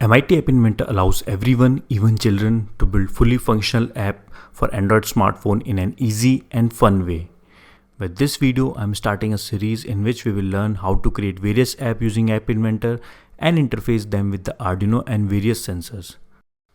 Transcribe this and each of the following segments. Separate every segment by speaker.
Speaker 1: MIT App Inventor allows everyone, even children, to build fully functional app for Android smartphone in an easy and fun way. With this video, I'm starting a series in which we will learn how to create various apps using App Inventor and interface them with the Arduino and various sensors.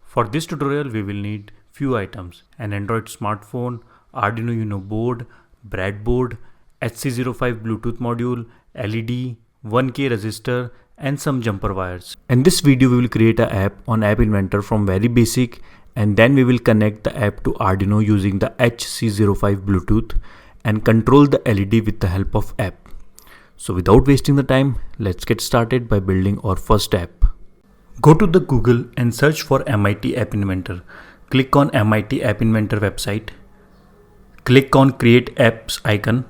Speaker 1: For this tutorial, we will need few items: an Android smartphone, Arduino Uno board, breadboard, HC05 Bluetooth module, LED, 1K resistor, and some jumper wires. In this video, we will create an app on App Inventor from very basic, and then we will connect the app to Arduino using the HC05 Bluetooth and control the LED with the help of app. So without wasting the time, let's get started by building our first app. Go to the Google and search for MIT App Inventor. Click on MIT App Inventor website. Click on Create Apps icon.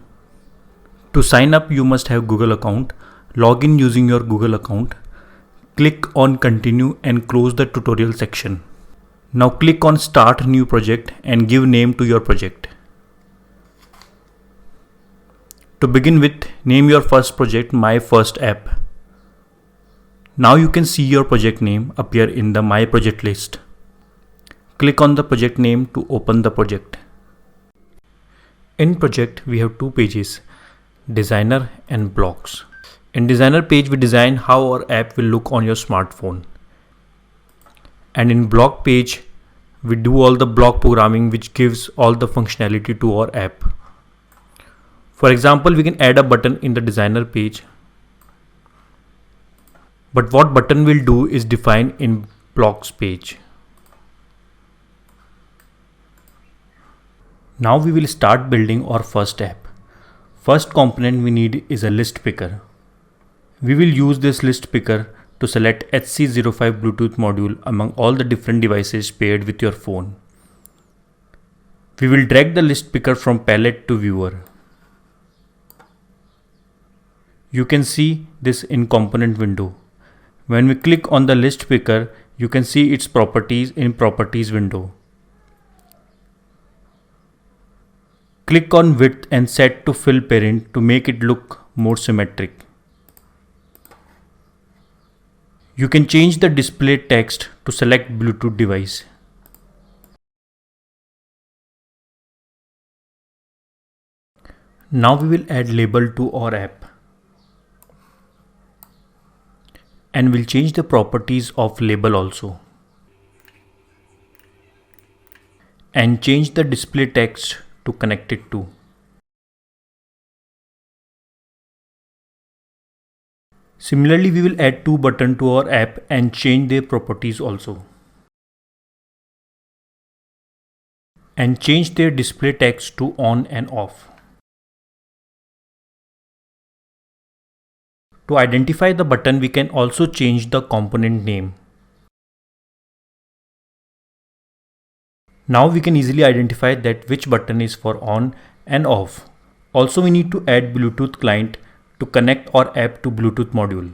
Speaker 1: To sign up, you must have Google account. Log in using your Google account. Click on Continue and close the tutorial section. Now click on Start New Project and give name to your project. To begin with, name your first project My First App. Now you can see your project name appear in the My Project list. Click on the project name to open the project. In project, we have two pages, Designer and Blocks. In Designer page, we design how our app will look on your smartphone. And in Block page, we do all the block programming which gives all the functionality to our app. For example, we can add a button in the Designer page. But what button will do is defined in Blocks page. Now we will start building our first app. First component we need is a list picker. We will use this list picker to select HC05 Bluetooth module among all the different devices paired with your phone. We will drag the list picker from palette to viewer. You can see this in component window. When we click on the list picker, you can see its properties in properties window. Click on width and set to fill parent to make it look more symmetric. You can change the display text to select Bluetooth device. Now we will add label to our app. And we'll change the properties of label also. And change the display text to connect it to. Similarly, we will add two buttons to our app and change their properties also. And change their display text to on and off. To identify the button, we can also change the component name. Now we can easily identify that which button is for on and off. Also, we need to add Bluetooth client to connect our app to Bluetooth module.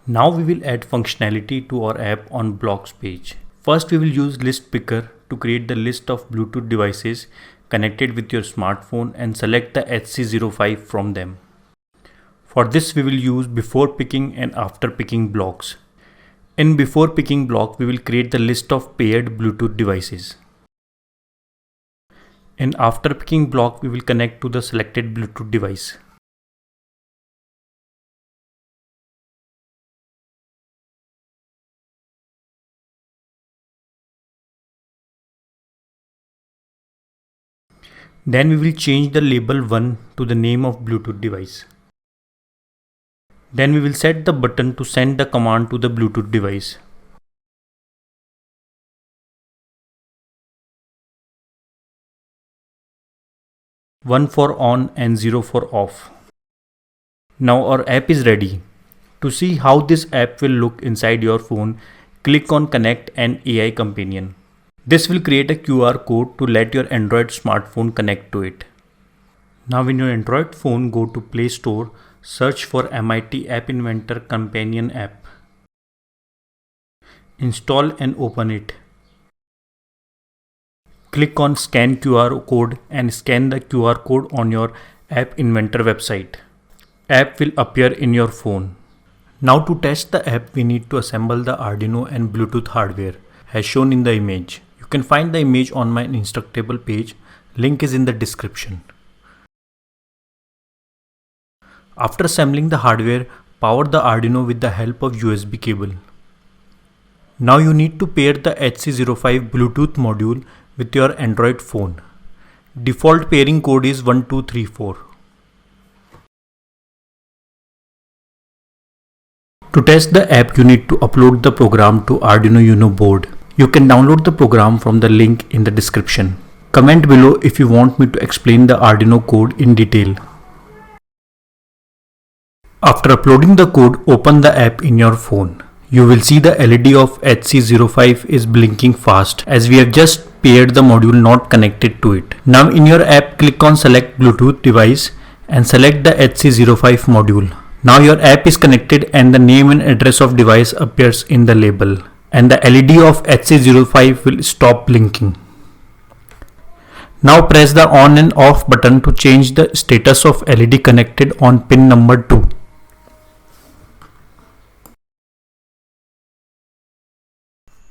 Speaker 1: Now we will add functionality to our app on Blocks page. First, we will use list picker to create the list of Bluetooth devices connected with your smartphone and select the HC05 from them. For this, we will use before picking and after picking blocks. In before picking block, we will create the list of paired Bluetooth devices. In after picking block, we will connect to the selected Bluetooth device. Then we will change the label 1 to the name of Bluetooth device. Then we will set the button to send the command to the Bluetooth device. One for on and 0 for off. Now our app is ready. To see how this app will look inside your phone, click on Connect and AI Companion. This will create a QR code to let your Android smartphone connect to it. Now in your Android phone, go to Play Store, search for MIT App Inventor Companion app. Install and open it. Click on Scan QR code and scan the QR code on your App Inventor website. App will appear in your phone. Now to test the app, we need to assemble the Arduino and Bluetooth hardware as shown in the image. You can find the image on my Instructable page. Link is in the description. After assembling the hardware, power the Arduino with the help of USB cable. Now you need to pair the HC05 Bluetooth module with your Android phone. Default pairing code is 1234. To test the app, you need to upload the program to Arduino Uno board. You can download the program from the link in the description. Comment below if you want me to explain the Arduino code in detail. After uploading the code, open the app in your phone. You will see the LED of HC05 is blinking fast as we have just paired the module not connected to it. Now in your app, click on select Bluetooth device and select the HC05 module. Now your app is connected and the name and address of device appears in the label, and the LED of HC05 will stop blinking. Now press the on and off button to change the status of LED connected on pin number 2.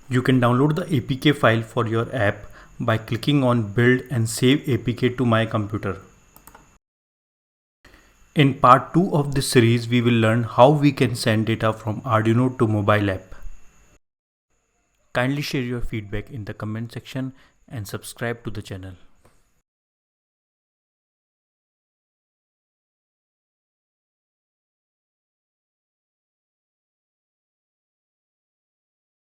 Speaker 1: You can download the APK file for your app by clicking on Build and Save APK to my computer. In part 2 of this series, we will learn how we can send data from Arduino to mobile app. Kindly share your feedback in the comment section and subscribe to the channel.